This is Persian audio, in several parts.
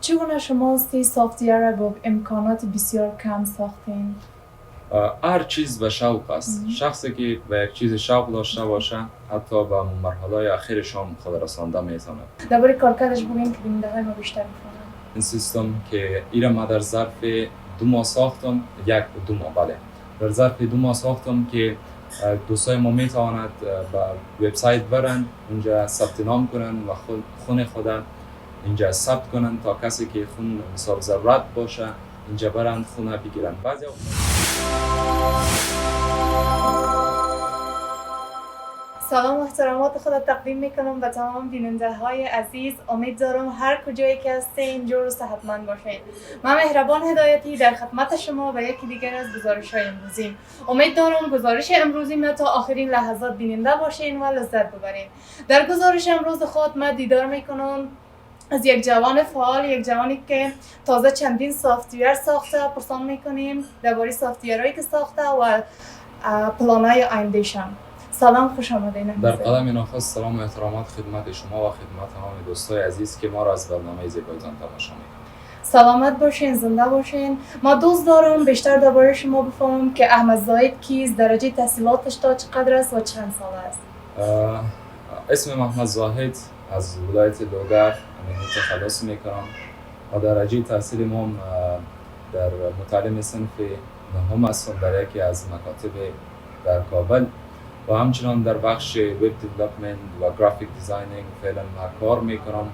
چگونه شما سافت‌ویر را با امکانات بسیار کم ساختین؟ هر چیز به شوق است. شخصی که به یک چیز شوق داشته باشه حتی به مرحله اخیرش هم خود رسانده میتونه. درباره کارکردش بگوییم که بیننده‌های ما بیشتر بفهمند. این سیستم که ایرا ما در ظرف 2 ماه ساختم، 1-2 ماه بله. در ظرف 2 ماه ساختم که دوستای ما میتواند به وبسایت برن، اونجا ثبت نام کنن و خون خودن اینجا ثبت کنن تا کسی که خون مثال ضرورت باشه اینجا برن خونه بگیرن. سلام و احترامات خود تقدیم میکنم به تمام بیننده های عزیز. امید دارم هر کجایی که هستین جور و صحتمند باشین. من مهربان هدایتی در خدمت شما و یکی دیگر از گزارش های امروزی. امید دارم گزارش امروزی ما تا آخرین لحظات بیننده باشین و لذت ببرین. در گزارش امروز خود من دیدار میکنم از یک جوان فعال، یک جوانی که تازه چندین سافت‌ویر ساخته. پرسان میکنیم درباره سافت‌ویرهایی که ساخته و پلان‌های آینده‌شان. سلام، خوش آمدین. در قدم نخست سلام و احترامات خدمت شما و خدمت تمام دوستای عزیز که ما را از برنامه زیبایتان تماشا میکنند. سلامت باشین، زنده باشین. ما دوست دارم بیشتر درباره شما بفهمم که احمد زاهد کیست، درجه تحصیلاتش تا چقدر است و چند سال است؟ اسم احمد زاهد از ولایت لوگر امنیت تخلص میکنم و درجه تحصیل ما در متعلم صنف نهم هستم در یکی از مکاتب در کابل و همچنان در بخش وب دیولپمنت و گرافیک دیزاینینگ فعلا کار میکنم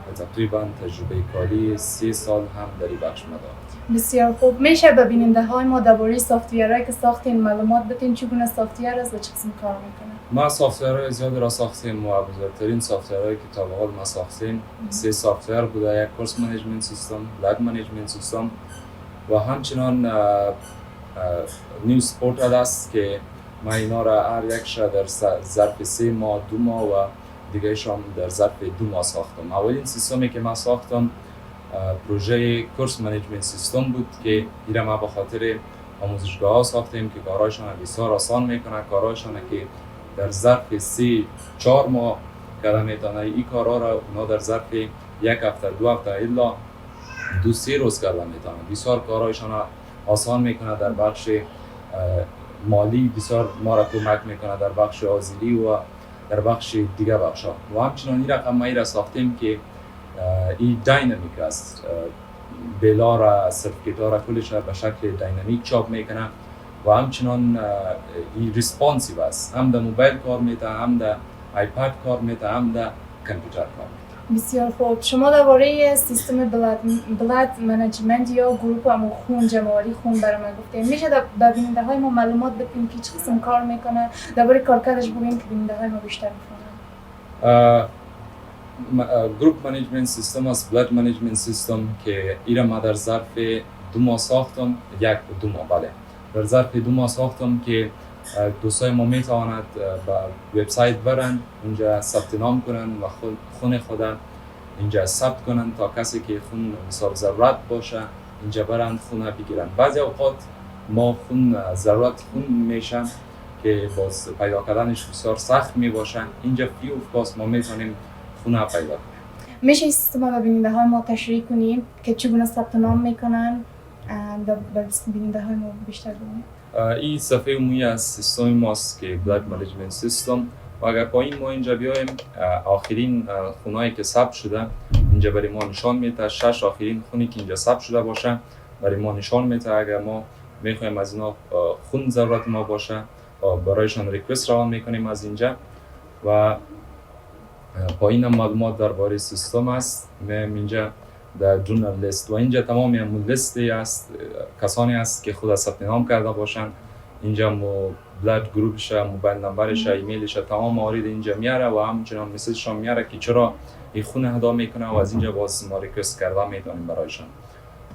و تقریبا تجربه کاری 3 سال هم در این بخش دارم. بسیار خوب. میشه به بیننده های ما درباره سافت‌ویرهایی که ساختین معلومات بدین؟ چگونه سافت‌ویر است و چه قسم کار میکنه؟ ما سافت‌ویرهای زیادی را ساختیم و بزرگترین سافت‌ویرهایی که تا به حال ما ساختیم 3 سافت‌ویر بوده: یک کورس منیجمنت سیستم، لب منیجمنت سیستم و همچنان نیوز پورتال است که ما اینا را هر یکش در ظرف 3 ماه 2 ماه و دیگه هم در ظرف 2 ماه ساختم. اولین سیستمی که ما ساختم پروژه کورس منیجمنت سیستم بود که اینا ما به خاطر آموزشگاه ها ساختیم که کارهایشان بسیار آسان میکنه، کارهایشان که در ظرف 3-4 ماه کردن میتونه این کارها را اونا در ظرف 1 هفته 2 هفته الا 2-3 روز کردن میتونه. بسیار کارهایشان آسان میکنه، در بخش مالی بسیار ما را کمک میکنه، در بخش آزیلی و در بخش دیگه بخشا. و همچنان این رقم ما را ساختیم که این داینامیک است، بلا را سرتیفیکت را کلش را به شکل داینامیک چاپ میکنه و همچنان این ریسپانسیو است، هم در موبایل کار میته، هم در آیپد کار میته، هم در کامپیوتر کار میته. بسیار خوب. شما درباره سیستم بلاد منیجمنت یا گروپ خون جمع‌آوری خون برای من گفتین. میشه در بیننده های ما معلومات بدین که چه قسم کار میکنه؟ درباره کارکردش بگوییم که بیننده های ما بیشتر بفهمند. گروپ منیجمنت سیستم است، بلاد منیجمنت سیستم که ایرا ما در ظرف 2 ماه ساختم، 1-2 ماه بله. در ظرف 2 ماه ساختم که دوستای ما میتواند به وبسایت برن، اونجا ثبت نام کنن و خون خودن اینجا ثبت کنن تا کسی که خون مثال ضرورت باشه اینجا برن خونه بگیرن. بعضی اوقات ما ضرورت خون میشن که باز پیدا کردنش بسیار سخت میباشه، اینجا فری اف کاست ما میتونیم خونه پیدا کنیم. میشه این سیستم رو به بیننده های ما تشریح کنیم که چگونه ثبت نام میکنن؟ به بیننده های ما بیشتر بگوییم. این صفحه عمومی از سیستم ماست که بلاد منیجمنت سیستم و اگر پایین ما اینجا بیایم آخرین خونهایی که ثبت شده اینجا برای ما نشان میده. 6 آخرین خونی که اینجا ثبت شده باشه برای ما نشان میده. اگر ما میخوایم از اینا خون ضرورت ما باشه برایشان ریکوست روان میکنیم از اینجا و پایین هم معلومات درباره سیستم است. اینجا در جورنال لیست و اینجا تمامی همون لیستی است کسانی است که خود ثبت نام کرده باشن. اینجا بلاد گروپش، موبایل نمبرش، ایمیلش، تمام موارد اینجا میاره و همچنان مسیجش هم میاره که چرا این خون هدا میکنه و از اینجا باز ما ریکوست کرده میتونیم برایشان.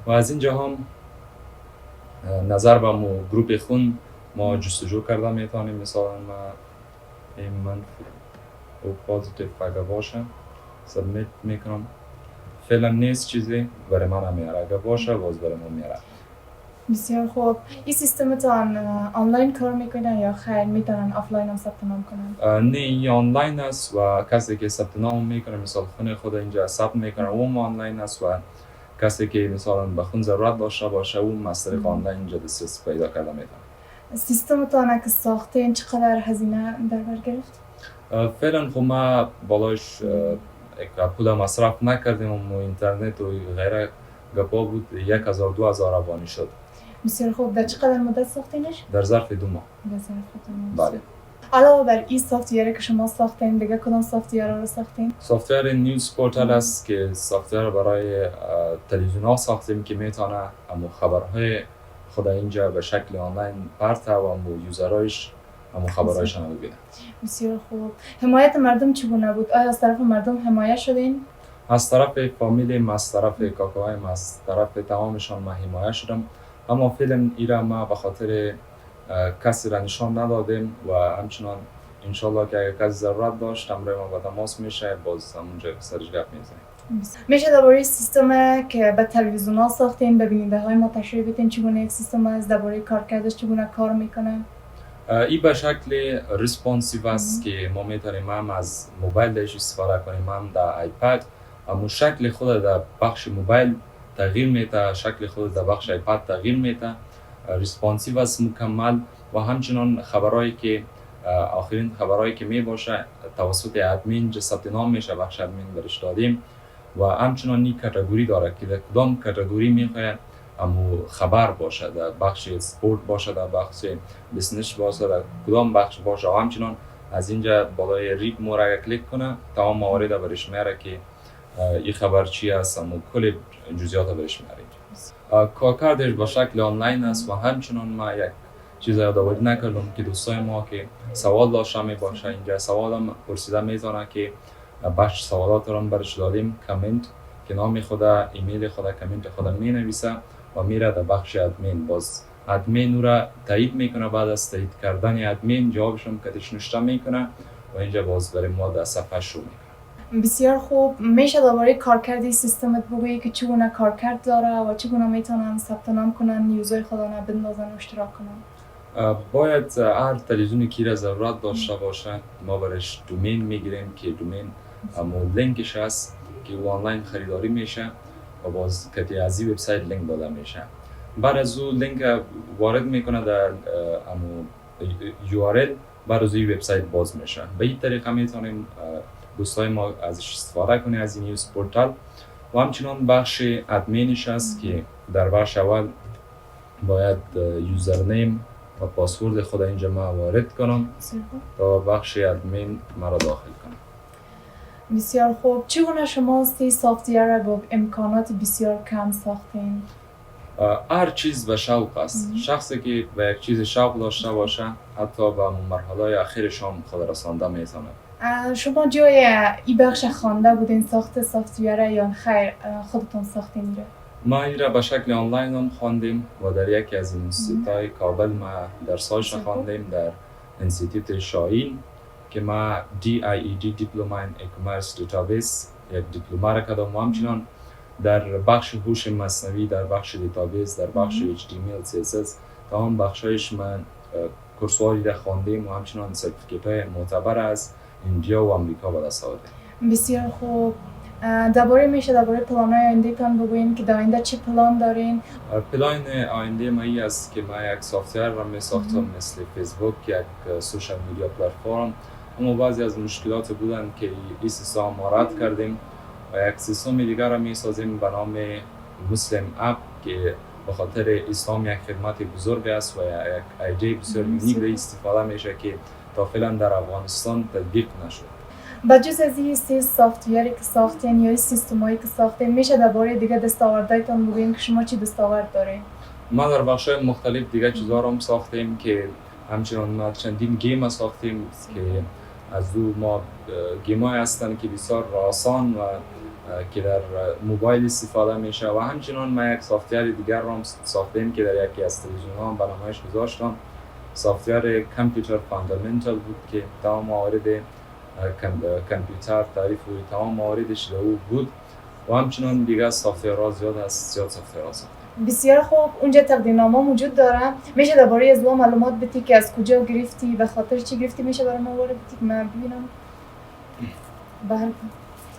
و از اینجا هم نظر به گروپ خون ما جستجو کرده میتونیم. مثلا این منفی او پازیتیو اگه باشه سابمیت میکنم، فعلا نیست چیزی برای من میاره، اگه باشه باز برای من میاره. بسیار خوب. این سیستم تان آنلاین کار میکنن یا خیر میتونن آفلاین هم ثبت نام کنن؟ نه، این آنلاین است و کسی که ثبت نام میکنه مثال خونه خود اینجا ثبت میکنه اون آنلاین است و کسی که مثلا به خون ضرورت داشته باشه او از طریق آنلاین اینجا دسترسی پیدا کرده میتونه. سیستمتان که ساختین چقدر هزینه در بر گرفت؟ فعلا خب ما بالایش پول مصرف نکردیم و اینترنت و غیره گپا بود 1000-2000 افغانی شد. بسیار خوب. در چقدر مدت ساختینش؟ در ظرف 2 ماه. در ظرف 2 ماه. بله. علاوه بر این سافتویری که شما ساختین دیگه کدام سافتویر رو ساختین؟ سافتویر نیوز پورتال است که سافتویر برای تلویزیون ها ساختیم که میتونه همو خبرهای خود اینجا به شکل آنلاین پرته و همو یوزرایش همو خبرهایش هم ببینه. بسیار خوب. حمایت مردم چگونه بود؟ آیا از طرف مردم حمایت شدین؟ از طرف فامیلیم، از طرف کاکاهایم، از طرف تمامشان ما حمایت شدم. اما فیلم ایرا ما به خاطر کسی را نشان ندادیم و همچنان انشالله که اگر کسی ضرورت داشت امروز ما به تماس میشه باز همونجا سرش گپ میزنیم. میشه درباره سیستم که به تلویزیون ها ساختین به بیننده های ما تشریح بدین چگونه یک سیستم است، درباره کارکردش چگونه کار میکنه؟ این به شکل ریسپانسیو است که ما میتونیم هم از موبایلش استفاده کنیم هم در آیپد. اما شکل خود در بخش موبایل تغییر میده، شکل خود در بخش آیپد تغییر میده. ریسپانسیو است مکمل و همچنان خبرهایی که آخرین خبرهایی که می باشه توسط ادمین ثبت نام میشه، بخش ادمین برش دادیم و همچنان این کاتگوری داره که در کدام کاتگوری میخواد امو خبر باشه، در بخش سپورت باشه، در بخش بزنس باشه، در کدام بخش باشه و همچنان از اینجا بالای ریپ مورا کلیک کنه تمام موارد برش میاره که این خبر چی است و کل جزئیات برش میاره. کارکردش با شکل آنلاین است و همچنان ما یک چیز یادآوری نکردم که دوستای ما که سوال داشته می باشه اینجا سوالم پرسیده میزنه که بخش سوالات رو برش دادیم کامنت که نام خود، ایمیل خود، کامنت خود می نویسه و میره در بخش ادمین. باز ادمین او را تایید میکنه، بعد از تایید کردن ادمین جوابش هم کتش نوشته میکنه و اینجا باز برای ما در صفحه شروع میکنه. بسیار خوب. میشه درباره کارکردی سیستمت بگویی که چگونه کارکرد داره و چگونه میتونن ثبت نام کنن، نیوزهای خودشون بندازن و اشتراک کنن؟ باید هر تلویزیونی که را ضرورت داشته باشه ما برش دومین میگیریم که دومین لینکش هست که او آنلاین خریداری میشه و باز کتی از این وبسایت لینک داده میشه. بعد از او لینک وارد میکنه در URL، بعد از این وبسایت باز میشه. به این طریقه میتونیم دوستای ما ازش استفاده کنه از این نیوز پورتال و همچنان بخش ادمینش هست که در بخش اول باید یوزرنیم و پاسورد خود اینجا ما وارد کنم تا بخش ادمین مرا داخل کنم. بسیار خوب. چگونه شما سافتویر با امکانات بسیار کم ساختین؟ هر چیز به شوق است. شخصی که به یک چیز شوق داشته باشه حتی به مرحله اخیرش هم خود رسانده میتونه. شما جای این بخش خوانده بودین ساخت سافتویر یا خیر خودتون ساختین میره؟ ما این را به شکل آنلاین هم خواندیم و در یکی از انستیتوت‌های کابل ما درسایش خواندیم در انستیتوت شاهین که ما DIED دیپلوما این ای-کامرس دیتابیس یک دیپلوما را کردم و همچنان در بخش هوش مصنوعی، در بخش دیتابیس، در بخش HTML CSS تمام بخشایش من کورسواری را خواندیم و همچنان سرتیفیکیت‌های معتبر از ایندیا و آمریکا به دست آوردیم. بسیار خوب. درباره پلان‌های آینده‌تان بگوین که در آینده چه پلان دارین؟ پلان آینده ما این است که ما یک سافتویر را می‌ساختم مثل فیسبوک، یک سوشال میدیا پلتفرم. اما بعضی از مشکلات بودن که این سیستم ما رد کردیم و یک سیستم دیگر را می‌سازیم به نام مسلم اپ که به خاطر اسلام یک خدمت بزرگ است و یک ایده بسیار یونیک استفاده میشه که تا فعلا در افغانستان تطبیق نشد. بجز از این سافتویری که ساختین یا سیستمایی که ساختین میشه درباره دیگه دستاوردهایتان بگوین که شما چی دستاورد دارین؟ ما در بخش‌های مختلف دیگه چیزا رو هم ساختیم که همچنان ما چندین گیم ساختیم که از او ما گیم‌های هستن که بسیار آسان و که در موبایل استفاده میشه و همچنان ما یک سافتویر دیگر رو هم ساختیم که در یکی از تلویزیون‌ها هم برنامه‌اش گذاشتم. سافتویر کامپیوتر فاندامنتال بود که تمام موارد کامپیوتر تعریف و تمام مواردش در او بود و همچنان دیگه سافتویرها زیاد سافتویرها ساختیم. بسیار خوب. اونجا تقدیرنامه موجود داره. میشه درباره از او معلومات بدی که از کجا گرفتی و خاطر چی گرفتی؟ میشه برای ما وارد بدی که من ببینم؟ بله.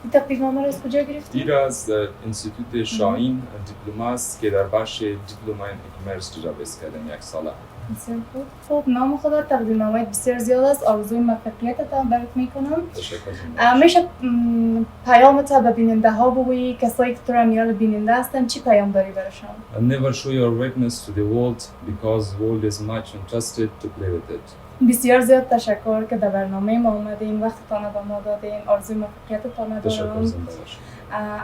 این تقدیرنامه را از کجا گرفتی؟ این را از انستیتوت شاهین دیپلم است که در بخش دیپلم این کامرس تجاوز کردم 1 ساله. بسیار خوب. خب نام خدا تقدیرنامه بسیار زیاد است. آرزوی موفقیت را برات میکنم. تشکر. میشه پیامت به بیننده ها بگویی، کسایی که تو را میال بیننده هستن چی پیام داری برشان؟ Never show your weakness to the world because world is much entrusted to play with it. بسیار زیاد تشکر که در برنامه ما آمدین، وقتتان به ما دادین. آرزوی موفقیتتان تشکر دارم. زنده باشید.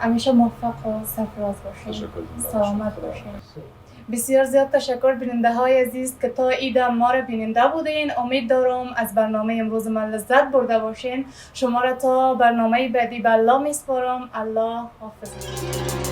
همیشه موفق و سرفراز باشین. تشکر زنده سلامت باشید. باشین. بسیار زیاد تشکر بیننده های عزیز که تا ایده ما را بیننده بودین. امید دارم از برنامه امروز من لذت برده باشین. شما را تا برنامه بعدی به الله میسپارم. الله حافظ.